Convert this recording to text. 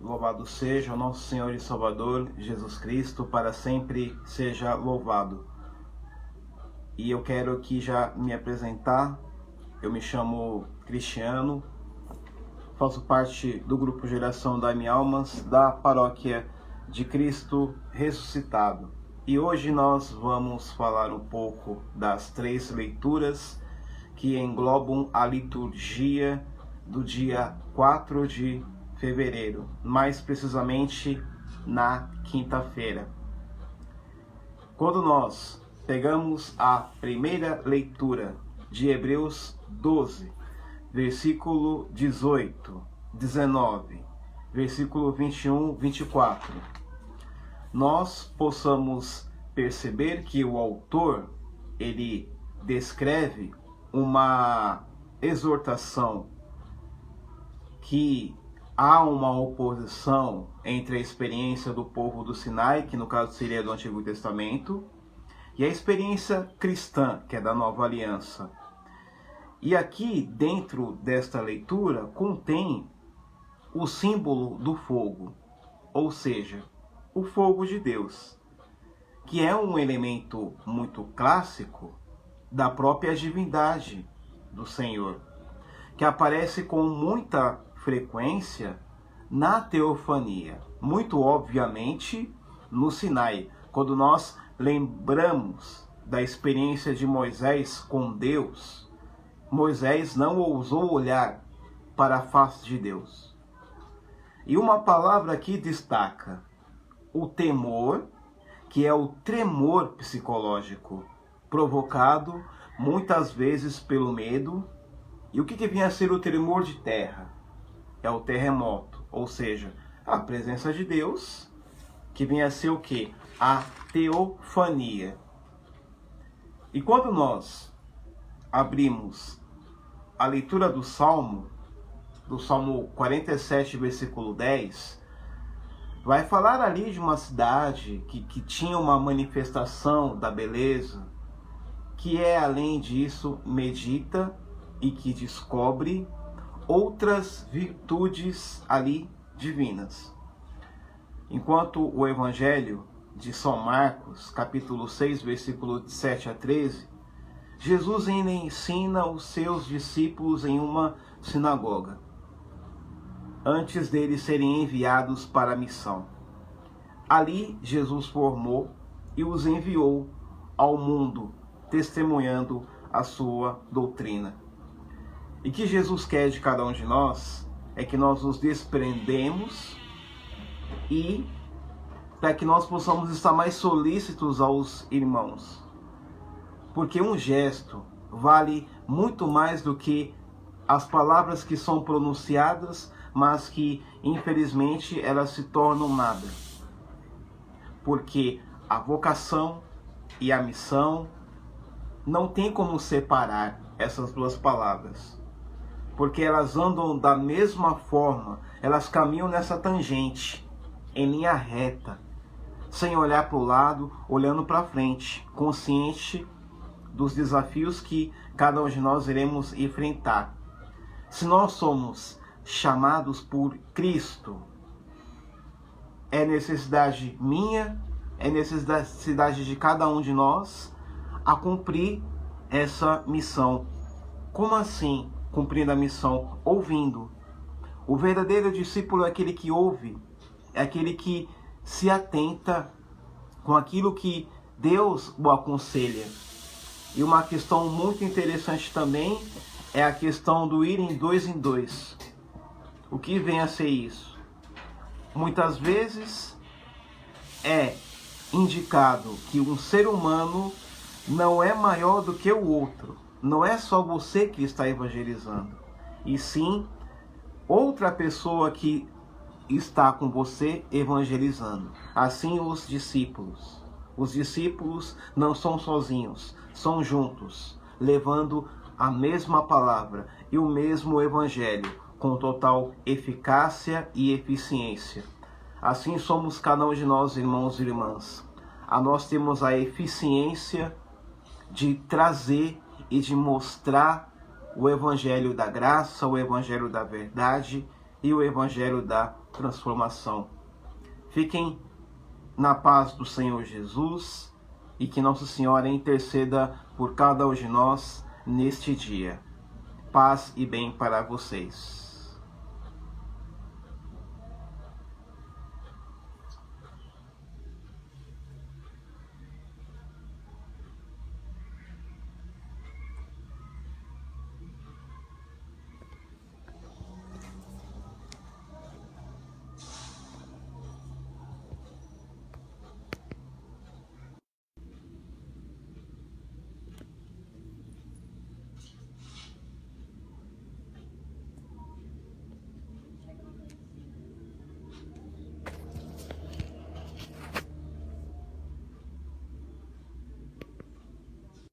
Louvado seja o nosso Senhor e Salvador, Jesus Cristo, para sempre seja louvado. E eu quero aqui já me apresentar. Eu me chamo Cristiano, faço parte do grupo Geração Dai-me Almas, da Paróquia de Cristo Ressuscitado. E hoje nós vamos falar um pouco das 3 leituras que englobam a liturgia do dia 4 de fevereiro, mais precisamente na quinta-feira. Quando nós pegamos a primeira leitura de Hebreus 12, versículo 18, 19, versículo 21, 24, nós possamos perceber que o autor, ele descreve uma exortação que há uma oposição entre a experiência do povo do Sinai, que no caso seria do Antigo Testamento, e a experiência cristã, que é da Nova Aliança. E aqui, dentro desta leitura, contém o símbolo do fogo, ou seja, o fogo de Deus, que é um elemento muito clássico da própria divindade do Senhor, que aparece com muita frequência na teofania, muito obviamente no Sinai. Quando nós lembramos da experiência de Moisés com Deus, Moisés não ousou olhar para a face de Deus. E uma palavra aqui destaca o temor, que é o tremor psicológico, provocado muitas vezes pelo medo. E o que vinha a ser o tremor de terra? É o terremoto, ou seja, a presença de Deus, que vinha a ser o quê? A teofania. E quando nós abrimos a leitura do Salmo 47, versículo 10, vai falar ali de uma cidade que tinha uma manifestação da beleza, que além disso, medita e que descobre outras virtudes ali divinas. Enquanto o Evangelho de São Marcos, capítulo 6, versículo de 7 a 13, Jesus ainda ensina os seus discípulos em uma sinagoga, antes deles serem enviados para a missão. Ali Jesus formou e os enviou ao mundo, testemunhando a sua doutrina. E que Jesus quer de cada um de nós é que nós nos desprendemos e para que nós possamos estar mais solícitos aos irmãos. Porque um gesto vale muito mais do que as palavras que são pronunciadas, mas que infelizmente elas se tornam nada. Porque a vocação e a missão não tem como separar essas duas palavras. Porque elas andam da mesma forma, elas caminham nessa tangente, em linha reta, sem olhar para o lado, olhando para frente, consciente dos desafios que cada um de nós iremos enfrentar. Se nós somos chamados por Cristo, é necessidade minha, é necessidade de cada um de nós a cumprir essa missão. Como assim? Cumprindo a missão, ouvindo. O verdadeiro discípulo é aquele que ouve, é aquele que se atenta com aquilo que Deus o aconselha. E uma questão muito interessante também é a questão do ir em dois. O que vem a ser isso? Muitas vezes é indicado que um ser humano não é maior do que o outro. Não é só você que está evangelizando, e sim outra pessoa que está com você evangelizando. Assim os discípulos. Os discípulos não são sozinhos, são juntos, levando a mesma palavra e o mesmo evangelho, com total eficácia e eficiência. Assim somos cada um de nós, irmãos e irmãs. Nós temos a eficiência de trazer e de mostrar o evangelho da graça, o evangelho da verdade, e o Evangelho da transformação. Fiquem na paz do Senhor Jesus e que Nossa Senhora interceda por cada um de nós neste dia. Paz e bem para vocês.